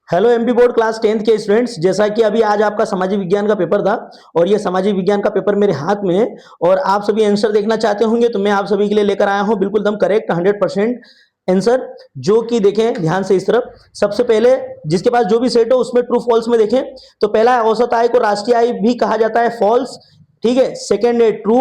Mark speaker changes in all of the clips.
Speaker 1: Hello MP board class 10th के students, जैसा कि अभी आज आपका सामाजिक विज्ञान का पेपर था और ये सामाजिक विज्ञान का पेपर मेरे हाथ में है और आप सभी आंसर देखना चाहते होंगे तो मैं आप सभी के लिए लेकर आया हूं बिल्कुल दम करेक्ट 100% आंसर, जो कि देखें ध्यान से इस तरफ। सबसे पहले जिसके पास जो भी सेट हो उसमें ट्रू फॉल्स में देखें तो पहला औसत आय को राष्ट्रीय आय भी कहा जाता है, फॉल्स। ठीक है, सेकंड है ट्रू।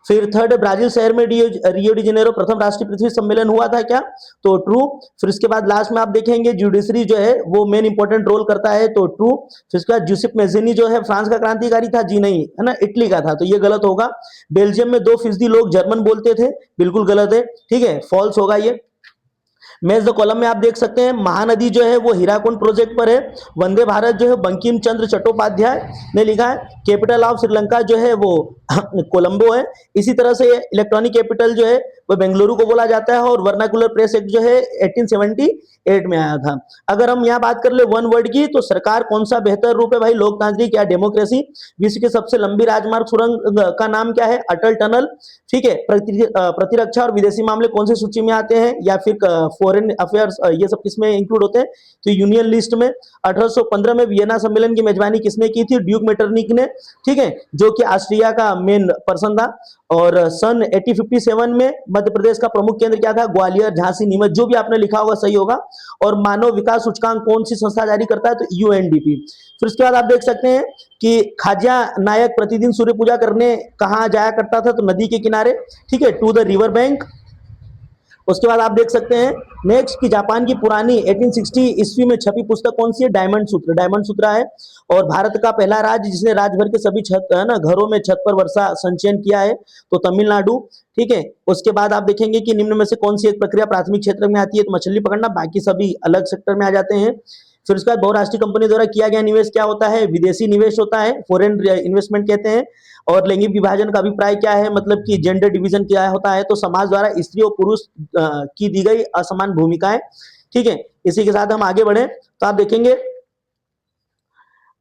Speaker 1: फिर थर्ड, ब्राजील शहर में रियो डी जेनेरो प्रथम राष्ट्रीय पृथ्वी सम्मेलन हुआ था क्या, तो ट्रू। फिर उसके बाद लास्ट में आप देखेंगे जुडिशरी जो है वो मेन इंपॉर्टेंट रोल करता है, तो ट्रू। फिर उसके बाद जूसेफ मेज़ेनी जो है फ्रांस का क्रांतिकारी था, जी नहीं, है ना, इटली का था, तो ये गलत होगा। बेल्जियम में 2% लोग जर्मन बोलते थे, बिल्कुल गलत है, ठीक है, फॉल्स होगा ये। मैच द कॉलम में आप देख सकते हैं महानदी जो है वो हीराकुंड प्रोजेक्ट पर है। वंदे भारत जो है बंकिम चंद्र चट्टोपाध्याय ने लिखा है। कैपिटल ऑफ श्रीलंका जो है वो कोलंबो है। इसी तरह से इलेक्ट्रॉनिक कैपिटल जो है वो बेंगलुरु को बोला जाता है और वर्नाकुलर प्रेस एक्ट जो है 1878 में आया था। अगर हम यहाँ बात कर ले वन वर्ड की तो सरकार कौन सा बेहतर रूप है भाई, लोकतांत्रिक या डेमोक्रेसी। विश्व की सबसे लंबी राजमार्ग सुरंग का नाम क्या है, अटल टनल। ठीक है, प्रतिरक्षा और विदेशी मामले कौन सी सूची में आते हैं या फिर फॉरेन अफेयर्स, ये सब किसमें इंक्लूड होते हैं, तो यूनियन लिस्ट में। 1815 में वियना सम्मेलन की मेजबानी किसने की थी, ड्यूक मेटरनिक ने, ठीक है, जो कि ऑस्ट्रिया का मेन पर्सन था। और सन 1857 में मध्य प्रदेश का प्रमुख केंद्र क्या था, ग्वालियर, झांसी, नीमच, जो भी आपने लिखा होगा सही होगा। और मानव विकास सूचकांक कौन सी संस्था जारी करता है, तो यूएनडीपी। फिर उसके बाद आप देख सकते हैं कि खाजा नायक प्रतिदिन सूर्य पूजा करने कहाँ जाया करता था, तो नदी के किनारे, ठीक है, टू द रिवर बैंक। उसके बाद आप देख सकते हैं नेक्स्ट की जापान की पुरानी 1860 ईस्वी में छपी पुस्तक कौन सी है, डायमंड सूत्र। डायमंड सूत्र है। और भारत का पहला राज्य जिसने राज्य भर के सभी छत है ना घरों में छत पर वर्षा संचयन किया है, तो तमिलनाडु। ठीक है, उसके बाद आप देखेंगे कि निम्न में से कौन सी एक प्रक्रिया प्राथमिक क्षेत्र में आती है, तो मछली पकड़ना, बाकी सभी अलग सेक्टर में आ जाते हैं। फिर उसके बाद बहुराष्ट्रीय कंपनी द्वारा किया गया निवेश क्या होता है, विदेशी निवेश होता है, फॉरेन इन्वेस्टमेंट कहते हैं। और लैंगिक विभाजन का अभिप्राय क्या है, मतलब कि जेंडर डिवीजन क्या होता है, तो समाज द्वारा स्त्री और पुरुष की दी गई असमान भूमिकाएं। ठीक है, इसी के साथ हम आगे बढ़े तो आप देखेंगे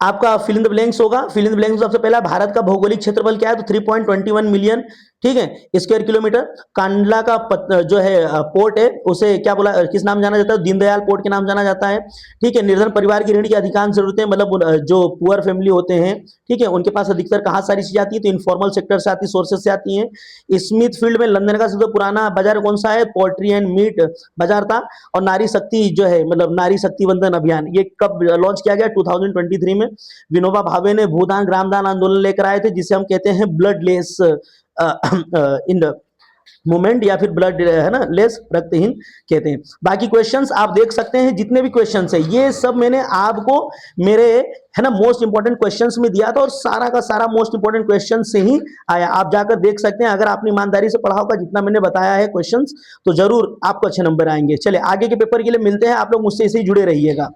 Speaker 1: आपका फिल इन द ब्लैंक्स होगा। फिल इन द ब्लैंक्स सबसे पहला भारत का भौगोलिक क्षेत्रफल क्या है, तो 3.21 मिलियन, ठीक है, स्क्वायर किलोमीटर। कांडला का जो है पोर्ट है उसे क्या बोला, किस नाम जाना जाता है, दीनदयाल पोर्ट के नाम जाना जाता है। ठीक है, निर्धन परिवार की ऋण की अधिकांश जरूरतें, मतलब जो पुअर फैमिली होते हैं, ठीक है, उनके पास अधिकतर कहाँ सारी चीजें आती है, तो इनफॉर्मल सेक्टर से आती है, सोर्सेस से आती हैं। स्मिथ फील्ड में लंदन का सबसे पुराना बाजार कौन सा है, पोल्ट्री एंड मीट बाजार था। और नारी शक्ति जो है, मतलब नारी शक्ति वंदन अभियान, ये कब लॉन्च किया गया, 2023 में। विनोबा भावे ने भूदान ग्रामदान आंदोलन लेकर आए थे, जिसे हम कहते हैं ब्लड लेस इन मूवमेंट, या फिर ब्लड है ना लेस, रक्तहीन कहते हैं। बाकी क्वेश्चंस आप देख सकते हैं, जितने भी क्वेश्चंस है ये सब मैंने आपको मेरे है ना मोस्ट इंपॉर्टेंट क्वेश्चंस में दिया था और सारा का सारा मोस्ट इंपॉर्टेंट क्वेश्चन से ही आया। आप जाकर देख सकते हैं, अगर आपने ईमानदारी से पढ़ा होगा जितना मैंने बताया है क्वेश्चंस, तो जरूर आपको अच्छे नंबर आएंगे। चलिए आगे के पेपर के लिए मिलते हैं, आप लोग मुझसे इसे ही जुड़े रहिएगा।